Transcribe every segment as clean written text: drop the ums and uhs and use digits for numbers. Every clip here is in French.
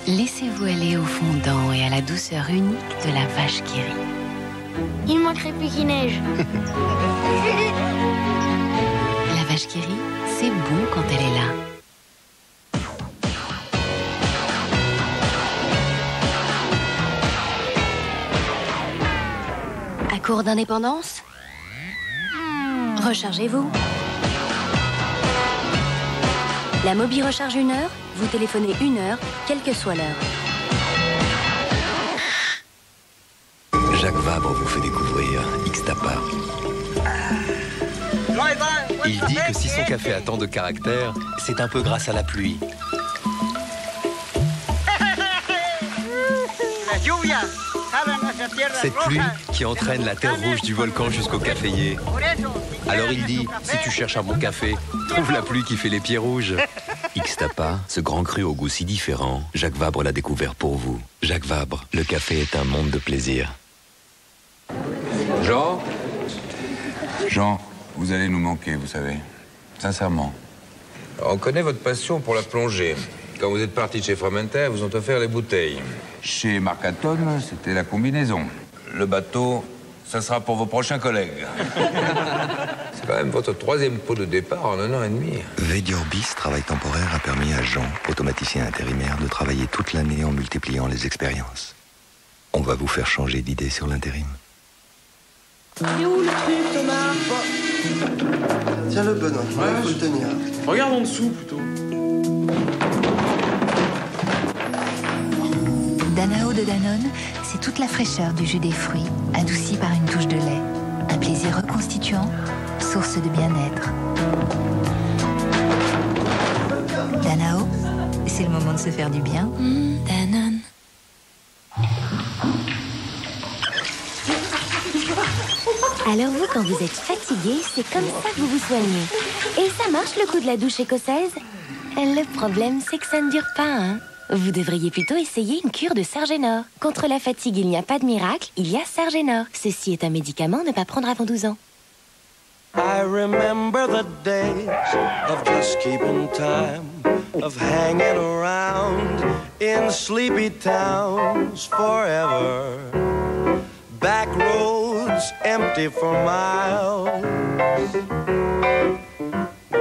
Laissez-vous aller au fondant et à la douceur unique de la vache qui rit. Il manquerait plus qu'il neige. La vache qui rit, c'est bon quand elle est là. À court d'indépendance? Rechargez-vous. La Mobi recharge 1 heure, vous téléphonez 1 heure, quelle que soit l'heure. Jacques Vabre vous fait découvrir Ixtapa. Il dit que si son café a tant de caractère, c'est un peu grâce à la pluie. Cette pluie qui entraîne la terre rouge du volcan jusqu'au caféier. Alors il dit, si tu cherches un bon café, trouve la pluie qui fait les pieds rouges. Ixtapa, ce grand cru au goût si différent, Jacques Vabre l'a découvert pour vous. Jacques Vabre, le café est un monde de plaisir. Jean, vous allez nous manquer, vous savez. Sincèrement. On connaît votre passion pour la plongée. Quand vous êtes parti de chez Fromentin, vous ont offert les bouteilles. Chez Marcaton, c'était la combinaison. Le bateau, ça sera pour vos prochains collègues. C'est quand même votre 3e pot de départ en 1 an et demi. Védiorbis, travail temporaire, a permis à Jean, automaticien intérimaire, de travailler toute l'année en multipliant les expériences. On va vous faire changer d'idée sur l'intérim. Il est où le truc, Thomas? Tiens le Benoît, il faut le tenir. Regarde en dessous, plutôt. Danao de Danone, c'est toute la fraîcheur du jus des fruits, adouci par une touche de lait. Un plaisir reconstituant, source de bien-être. Danao, c'est le moment de se faire du bien. Danone. Alors vous, quand vous êtes fatigué, c'est comme ça que vous vous soignez. Et ça marche le coup de la douche écossaise? Le problème, c'est que ça ne dure pas, hein. Vous devriez plutôt essayer une cure de Sargenor. Contre la fatigue, il n'y a pas de miracle, il y a Sargenor. Ceci est un médicament à ne pas prendre avant 12 ans. I remember the days of just keeping time, of hanging around in sleepy towns forever. Back roads empty for miles.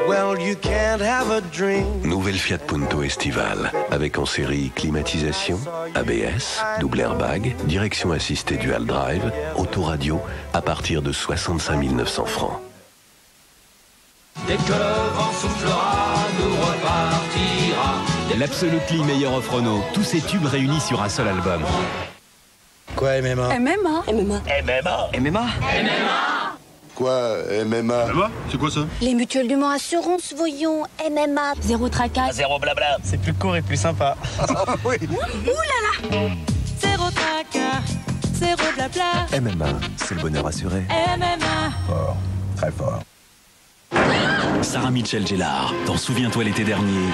Well, you can't have a dream. Nouvelle Fiat Punto estivale, avec en série climatisation, ABS, double airbag, direction assistée dual drive, autoradio, à partir de 65 900 francs. Dès que le vent soufflera, nous repartira. L'Absolutely meilleure offre Renault, tous ces tubes réunis sur un seul album. Quoi, MMA? MMA. MMA. MMA? MMA. Quoi, MMA? MMA? C'est quoi ça? Les mutuelles du Mans Assurance, voyons. MMA. Zéro tracas. Zéro blabla. C'est plus court et plus sympa. Oui. Ouh là là. Zéro tracas, zéro blabla. MMA, c'est le bonheur assuré. MMA. Fort, très fort. Sarah Mitchell-Gellar, dans Souviens-toi l'été dernier.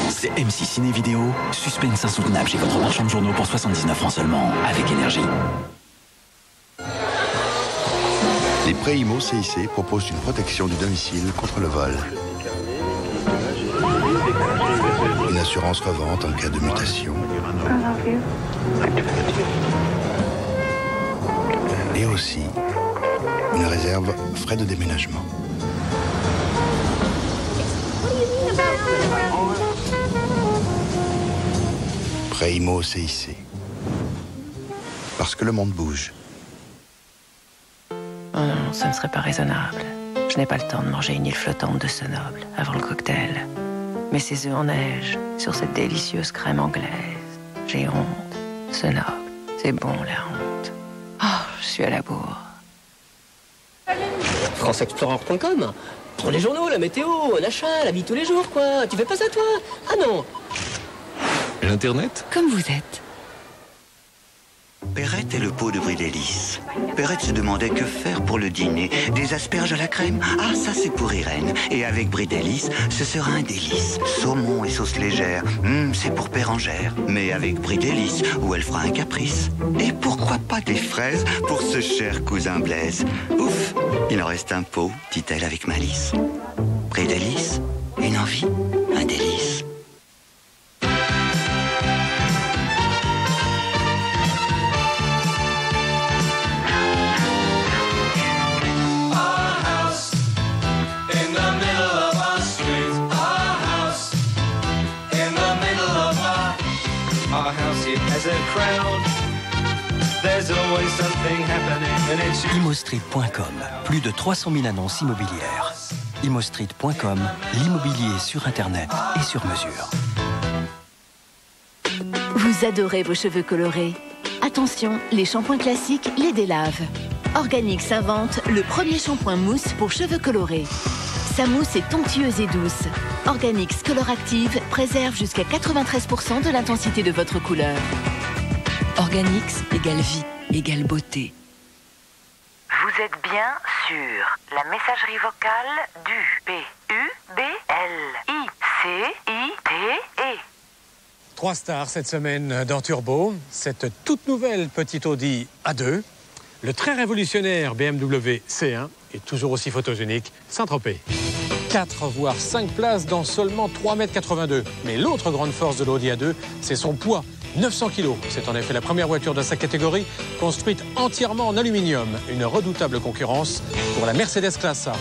C'est M6 Ciné Vidéo, suspense insoutenable chez votre marchand de journaux pour 79 francs seulement, avec énergie. Les prêts IMO CIC proposent une protection du domicile contre le vol. Une assurance revente en cas de mutation. Et aussi une réserve frais de déménagement. Prêt IMO CIC. Parce que le monde bouge. Oh non, ce ne serait pas raisonnable. Je n'ai pas le temps de manger une île flottante de Sonoble avant le cocktail. Mais ces œufs en neige sur cette délicieuse crème anglaise. J'ai honte. Sonoble, c'est bon la honte. Oh, je suis à la bourre. FranceExplorer.com. Prends les journaux, la météo, un achat, la vie tous les jours, quoi. Tu fais pas ça, toi? Ah non. L'Internet? Comme vous êtes. Perrette est le pot de Bridélis. Perrette se demandait que faire pour le dîner. Des asperges à la crème? Ah, ça c'est pour Irène. Et avec Bridélis, ce sera un délice. Saumon et sauce légère, c'est pour Pérangère. Mais avec Bridélis, où elle fera un caprice. Et pourquoi pas des fraises pour ce cher cousin Blaise? Ouf, il en reste un pot, dit-elle avec malice. Bridélis, une envie, un délice. crowd. There's always something happening and it's Imostreet.com, plus de 300 000 annonces immobilières. Imostreet.com, l'immobilier sur Internet et sur mesure. Vous adorez vos cheveux colorés. Attention, les shampoings classiques les délavent. Organix invente le premier shampoing mousse pour cheveux colorés. Sa mousse est onctueuse et douce. Organix Color Active préserve jusqu'à 93% de l'intensité de votre couleur. Organix égale vie, égale beauté. Vous êtes bien sur la messagerie vocale du PUBLICITE. 3 stars cette semaine dans Turbo. Cette toute nouvelle petite Audi A2. Le très révolutionnaire BMW C1 est toujours aussi photogénique, Saint-Tropez. 4 voire 5 places dans seulement 3,82 m. Mais l'autre grande force de l'Audi A2, c'est son poids. 900 kg. C'est en effet la première voiture de sa catégorie construite entièrement en aluminium. Une redoutable concurrence pour la Mercedes Classe A.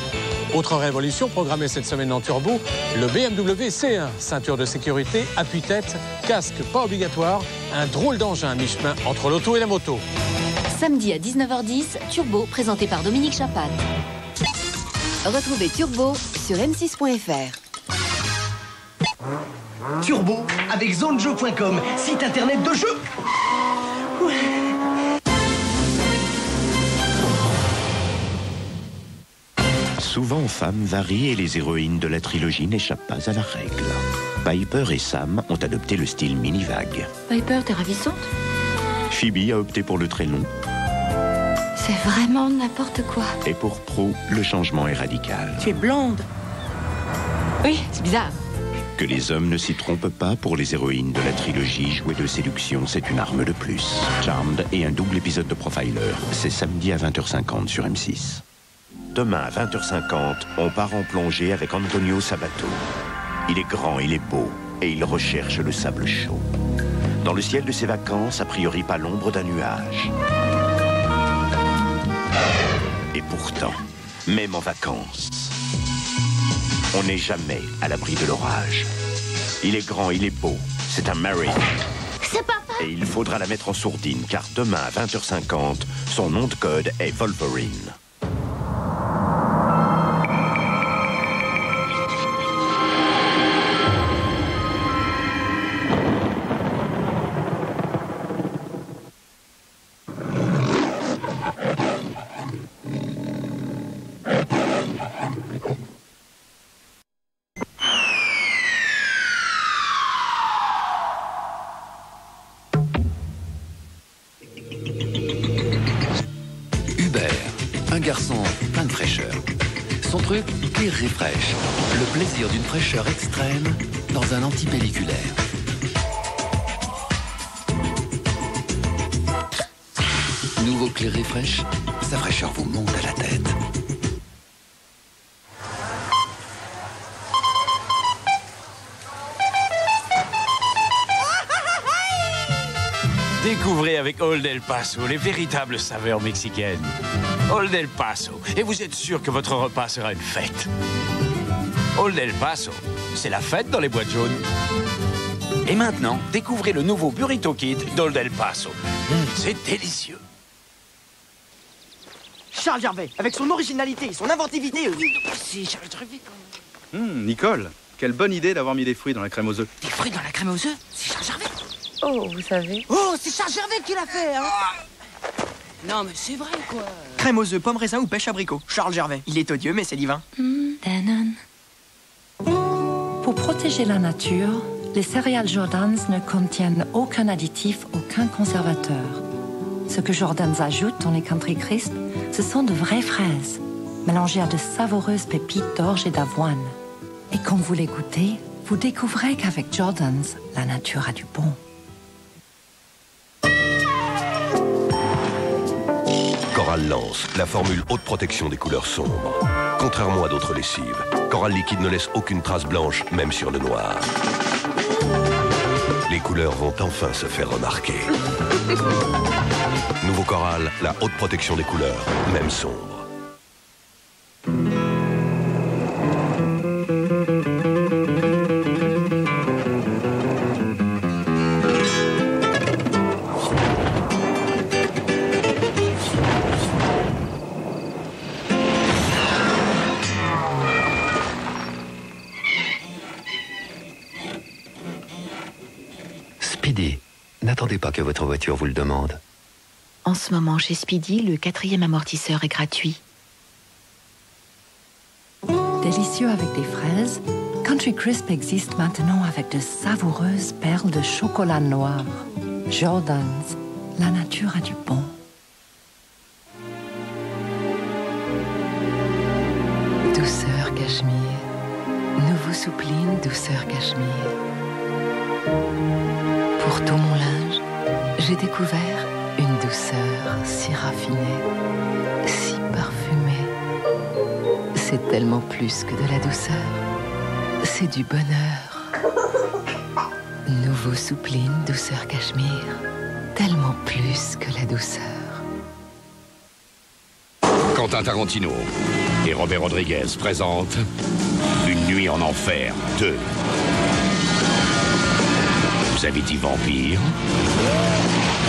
Autre révolution programmée cette semaine en turbo, le BMW C1. Ceinture de sécurité, appui-tête, casque pas obligatoire. Un drôle d'engin à mi-chemin entre l'auto et la moto. Samedi à 19h10, Turbo, présenté par Dominique Chapat. Retrouvez Turbo sur m6.fr. Turbo avec zonejeux.com, site internet de jeux. Souvent, femmes varient et les héroïnes de la trilogie n'échappent pas à la règle. Piper et Sam ont adopté le style mini-vague. Piper, t'es ravissante. Phoebe a opté pour le très long. C'est vraiment n'importe quoi. Et pour Prue, le changement est radical. Tu es blonde. Oui, c'est bizarre. Que les hommes ne s'y trompent pas, pour les héroïnes de la trilogie, jouer de séduction, c'est une arme de plus. Charmed et un double épisode de Profiler, c'est samedi à 20h50 sur M6. Demain à 20h50, on part en plongée avec Antonio Sabato. Il est grand, il est beau, et il recherche le sable chaud. Dans le ciel de ses vacances, a priori pas l'ombre d'un nuage. Et pourtant, même en vacances, on n'est jamais à l'abri de l'orage. Il est grand, il est beau, c'est un Marine. C'est papa. Et il faudra la mettre en sourdine, car demain à 20h50, son nom de code est Wolverine. Plein de fraîcheur. Son truc, Clear Refresh. Le plaisir d'une fraîcheur extrême dans un antipelliculaire. Nouveau Clear Refresh, sa fraîcheur vous monte à la tête. Découvrez avec Old El Paso les véritables saveurs mexicaines. Old El Paso, et vous êtes sûr que votre repas sera une fête. Old El Paso, c'est la fête dans les boîtes jaunes. Et maintenant, découvrez le nouveau Burrito Kit d'Old El Paso. C'est délicieux. Charles Gervais, avec son originalité, son inventivité. C'est Charles Gervais quand même. Nicole, quelle bonne idée d'avoir mis des fruits dans la crème aux œufs. Des fruits dans la crème aux œufs? C'est Charles Gervais. Oh, vous savez. Oh, c'est Charles Gervais qui l'a fait, hein. Non, mais c'est vrai, quoi. Crème aux œufs, pommes raisin ou pêche abricot. Charles Gervais. Il est odieux, mais c'est divin. Danone. Pour protéger la nature, les céréales Jordans ne contiennent aucun additif, aucun conservateur. Ce que Jordans ajoute dans les Country Crisp, ce sont de vraies fraises, mélangées à de savoureuses pépites d'orge et d'avoine. Et quand vous les goûtez, vous découvrez qu'avec Jordans, la nature a du bon. Coral lance la formule haute protection des couleurs sombres. Contrairement à d'autres lessives, Coral liquide ne laisse aucune trace blanche, même sur le noir. Les couleurs vont enfin se faire remarquer. Nouveau Coral, la haute protection des couleurs, même sombre. Speedy, n'attendez pas que votre voiture vous le demande. En ce moment, chez Speedy, le 4e amortisseur est gratuit. Délicieux avec des fraises, Country Crisp existe maintenant avec de savoureuses perles de chocolat noir. Jordan's, la nature a du bon. Douceur cachemire. Nouveau soupline douceur cachemire. Pour tout mon linge, j'ai découvert une douceur si raffinée, si parfumée. C'est tellement plus que de la douceur. C'est du bonheur. Nouveau soupline douceur cachemire. Tellement plus que la douceur. Quentin Tarantino et Robert Rodriguez présentent Une nuit en enfer 2. Vous avez dit vampire?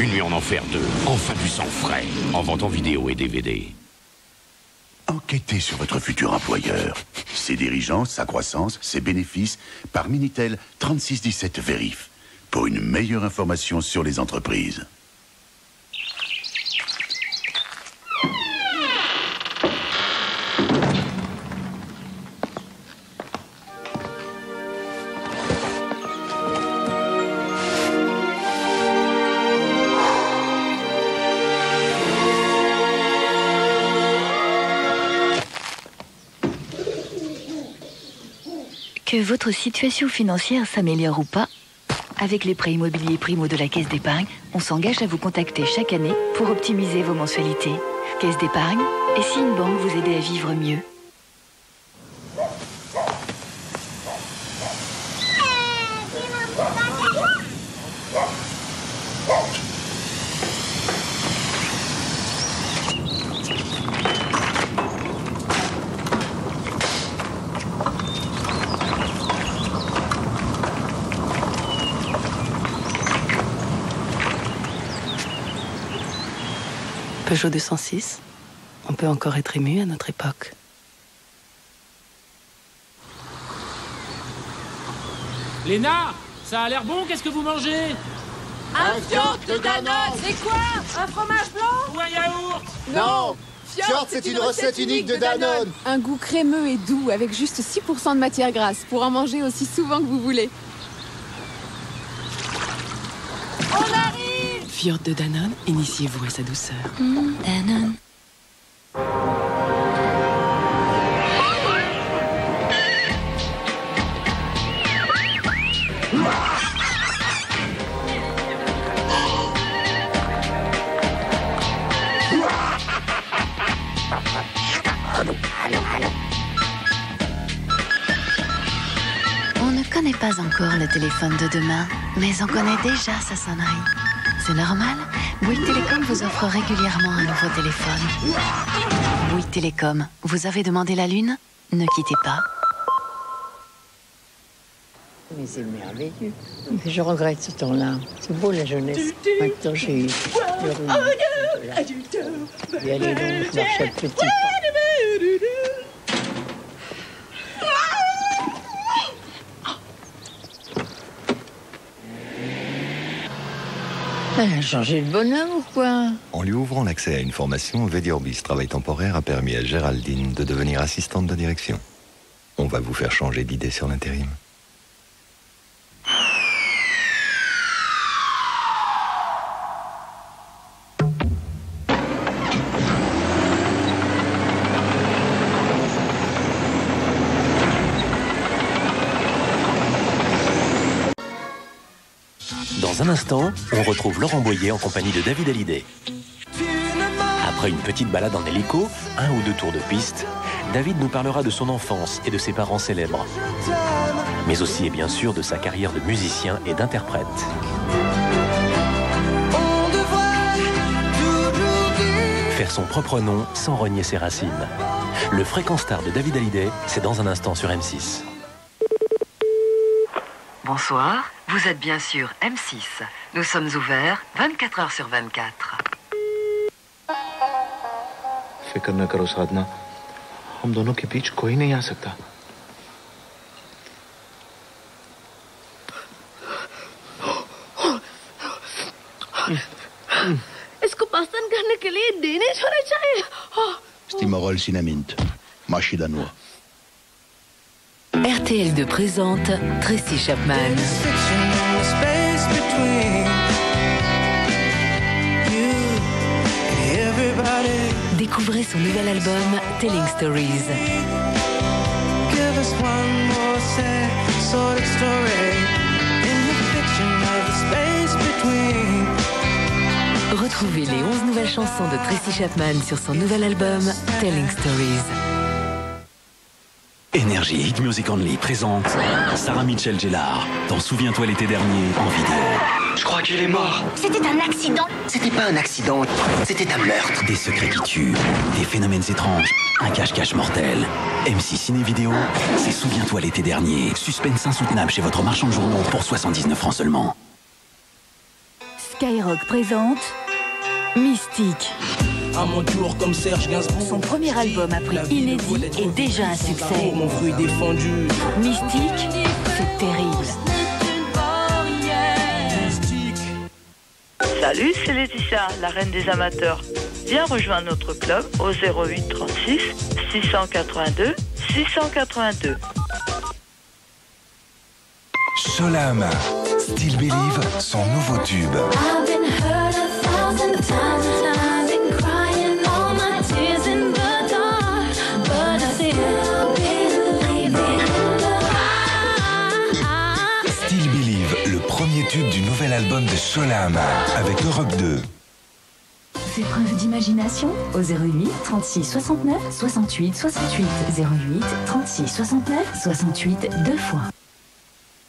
Une nuit en enfer 2, enfin du sang frais, en vente en vidéo et DVD. Enquêtez sur votre futur employeur. Ses dirigeants, sa croissance, ses bénéfices, par Minitel 3617 Vérif. Pour une meilleure information sur les entreprises. Que votre situation financière s'améliore ou pas, avec les prêts immobiliers Primo de la Caisse d'épargne, on s'engage à vous contacter chaque année pour optimiser vos mensualités. Caisse d'épargne, et si une banque vous aidait à vivre mieux? Peugeot 206, on peut encore être ému à notre époque. Léna, ça a l'air bon, qu'est-ce que vous mangez? Un fjord de Danone. C'est quoi? Un fromage blanc? Ou un yaourt? Non. Fjord, c'est une recette unique de Danone. Un goût crémeux et doux avec juste 6% de matière grasse pour en manger aussi souvent que vous voulez. On arrive! Fjord de Danone, initiez-vous à sa douceur. Danone. On ne connaît pas encore le téléphone de demain, mais on connaît déjà sa sonnerie. C'est normal, Bouygues Télécom vous offre régulièrement un nouveau téléphone. Bouygues Télécom, vous avez demandé la lune? Ne quittez pas. Mais c'est merveilleux. Je regrette ce temps-là. C'est beau la jeunesse. Maintenant, j'ai eu le rhume. Et allez donc, je marche à petits pas. Elle a changé de bonhomme ou quoi? En lui ouvrant l'accès à une formation, Védiorbis Travail Temporaire a permis à Géraldine de devenir assistante de direction. On va vous faire changer d'idée sur l'intérim. Dans un instant, on retrouve Laurent Boyer en compagnie de David Hallyday. Après une petite balade en hélico, 1 ou 2 tours de piste, David nous parlera de son enfance et de ses parents célèbres. Mais aussi et bien sûr de sa carrière de musicien et d'interprète. Faire son propre nom sans renier ses racines. Le Fréquence Star de David Hallyday, c'est dans un instant sur M6. Bonsoir, vous êtes bien sûr M6. Nous sommes ouverts 24 heures sur 24. फिक्र न करो साधना, हम दोनों के बीच कोई नहीं आ सकता। इसको पसंद करने के लिए डेनिश होना चाहिए। Stimorol Sinamint, mâche danois. RTL2 présente Tracy Chapman. Découvrez son nouvel album Telling Stories. Retrouvez les 11 nouvelles chansons de Tracy Chapman sur son nouvel album Telling Stories. Énergie Hit Music Only présente Sarah Michelle Gellar dans Souviens-toi l'été dernier en vidéo. Je crois qu'il est mort. C'était un accident. C'était pas un accident, c'était un meurtre. Des secrets qui tuent, des phénomènes étranges, un cache-cache mortel. M6 Ciné Vidéo, c'est Souviens-toi l'été dernier. Suspense insoutenable chez votre marchand de journaux pour 79 francs seulement. Skyrock présente Mystique. À mon tour comme Serge Gainsbourg. Son premier album à prix inédit est déjà un succès. Mon fruit défendu. Mystique, c'est terrible. Salut, c'est Laetitia, la reine des amateurs. Viens rejoindre notre club au 08 36 682 682. Solam, Still Believe, son nouveau tube. Still Believe, le premier tube du nouvel album de Solam, avec Europe 2. Fais preuve d'imagination au 08 36 69 68 68. 08 36 69 68 deux fois.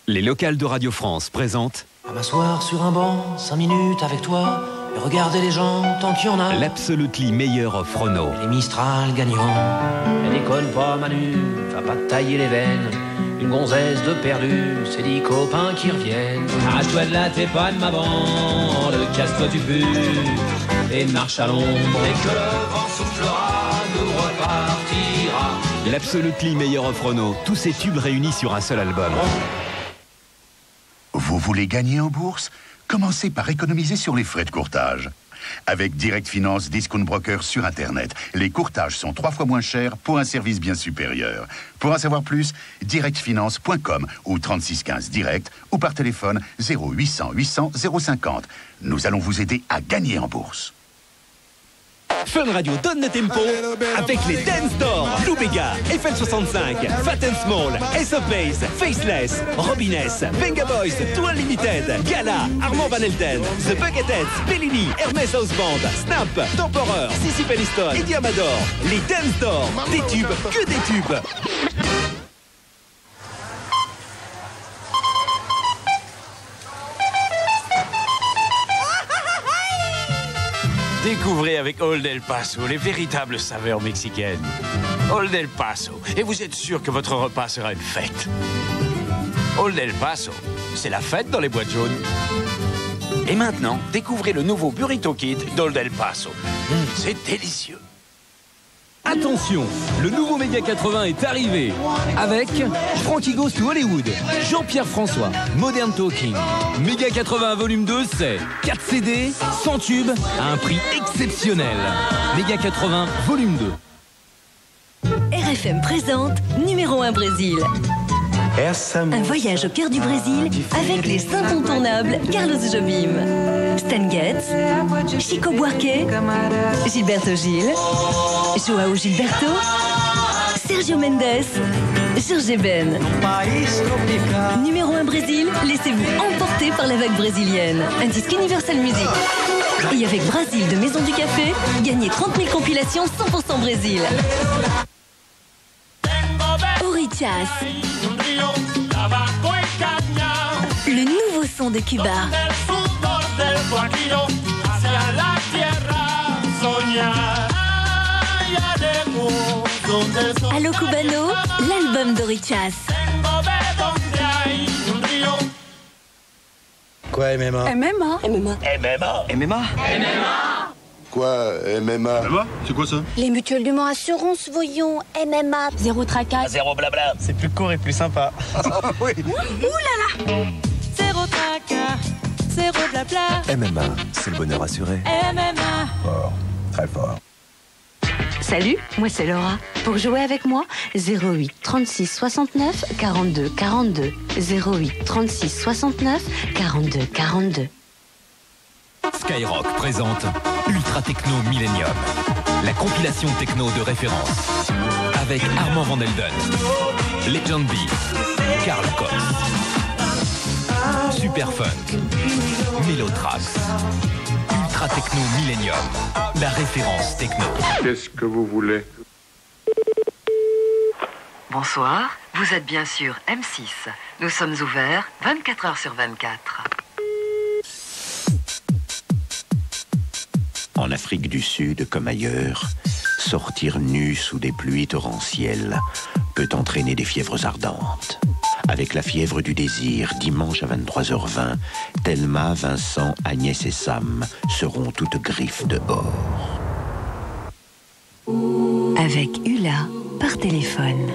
Les locales de Radio France présentent À m'asseoir sur un banc, 5 minutes avec toi, et regarder les gens tant qu'il y en a. l'Absolutely Meilleur of Renault. Les Mistral gagnants. Et déconne pas Manu, va pas te tailler les veines. Une gonzesse de perdu, c'est 10 copains qui reviennent. Arrache-toi de là, t'es pas de ma bande, casse-toi du but, et marche à l'ombre. Et que le vent soufflera, nous repartira. L'Absolutely Meilleur of Renault. Tous ces tubes réunis sur un seul album. Vous voulez gagner en bourse? Commencez par économiser sur les frais de courtage. Avec Direct Finance Discount Broker sur Internet, les courtages sont 3 fois moins chers pour un service bien supérieur. Pour en savoir plus, directfinance.com ou 3615 direct ou par téléphone 0800 800 050. Nous allons vous aider à gagner en bourse. Fun Radio donne le tempo avec les Dance Stores. Lou Bega, FL65, Fat and Small, Ace of Base, Faceless, Robiness, Venga Boys, Too Unlimited, Gala, Armand Van Helden, The Bucketheads, Bellini, Hermès House Band, Snap, Temporeur, Sissy Peniston, Eddie Amador. Les Dance Stores, des tubes, que des tubes. Découvrez avec Old El Paso les véritables saveurs mexicaines. Old El Paso, et vous êtes sûr que votre repas sera une fête. Old El Paso, c'est la fête dans les boîtes jaunes. Et maintenant, découvrez le nouveau Burrito Kit d'Old El Paso. C'est délicieux. Attention, le nouveau Méga 80 est arrivé avec Frankie Goes to Hollywood, Jean-Pierre François, Modern Talking. Méga 80 volume 2, c'est 4 CD, 100 tubes à un prix exceptionnel. Méga 80 volume 2. RFM présente numéro 1 Brésil. Un voyage au cœur du Brésil avec les incontournables Carlos Jobim, Stan Getz, Chico Buarque, Gilberto Gil, Joao Gilberto, Sergio Mendes, Jorge Ben. Numéro 1 Brésil, laissez-vous emporter par la vague brésilienne. Un disque Universal Music. Et avec Brasil de Maison du Café, gagnez 30 000 compilations 100% Brésil. Orichas. Le nouveau son de Cuba. Allo Cubano, l'album d'Orichas. Quoi, MMA? MMA. Quoi, MMA? C'est quoi ça? Les mutuelles du Mans Assurance, voyons, MMA. Zéro tracas. Zéro blabla. C'est plus court et plus sympa. Oui. Ouh là là. Zéro tracas, zéro blabla. MMA, c'est le bonheur assuré. MMA. Fort, très fort. Salut, moi c'est Laura. Pour jouer avec moi, 08 36 69 42 42. 08 36 69 42 42. Skyrock présente Ultra Techno Millennium, la compilation techno de référence. Avec Armand Van Helden, Legend B, Carl Cox, Superfunk, Melotrax. Ultra Techno Millennium, la référence techno. Qu'est-ce que vous voulez? Bonsoir, vous êtes bien sûr M6. Nous sommes ouverts 24 heures sur 24. En Afrique du Sud, comme ailleurs, sortir nu sous des pluies torrentielles peut entraîner des fièvres ardentes. Avec la fièvre du désir, dimanche à 23h20, Thelma, Vincent, Agnès et Sam seront toutes griffes dehors. Avec Ula, par téléphone.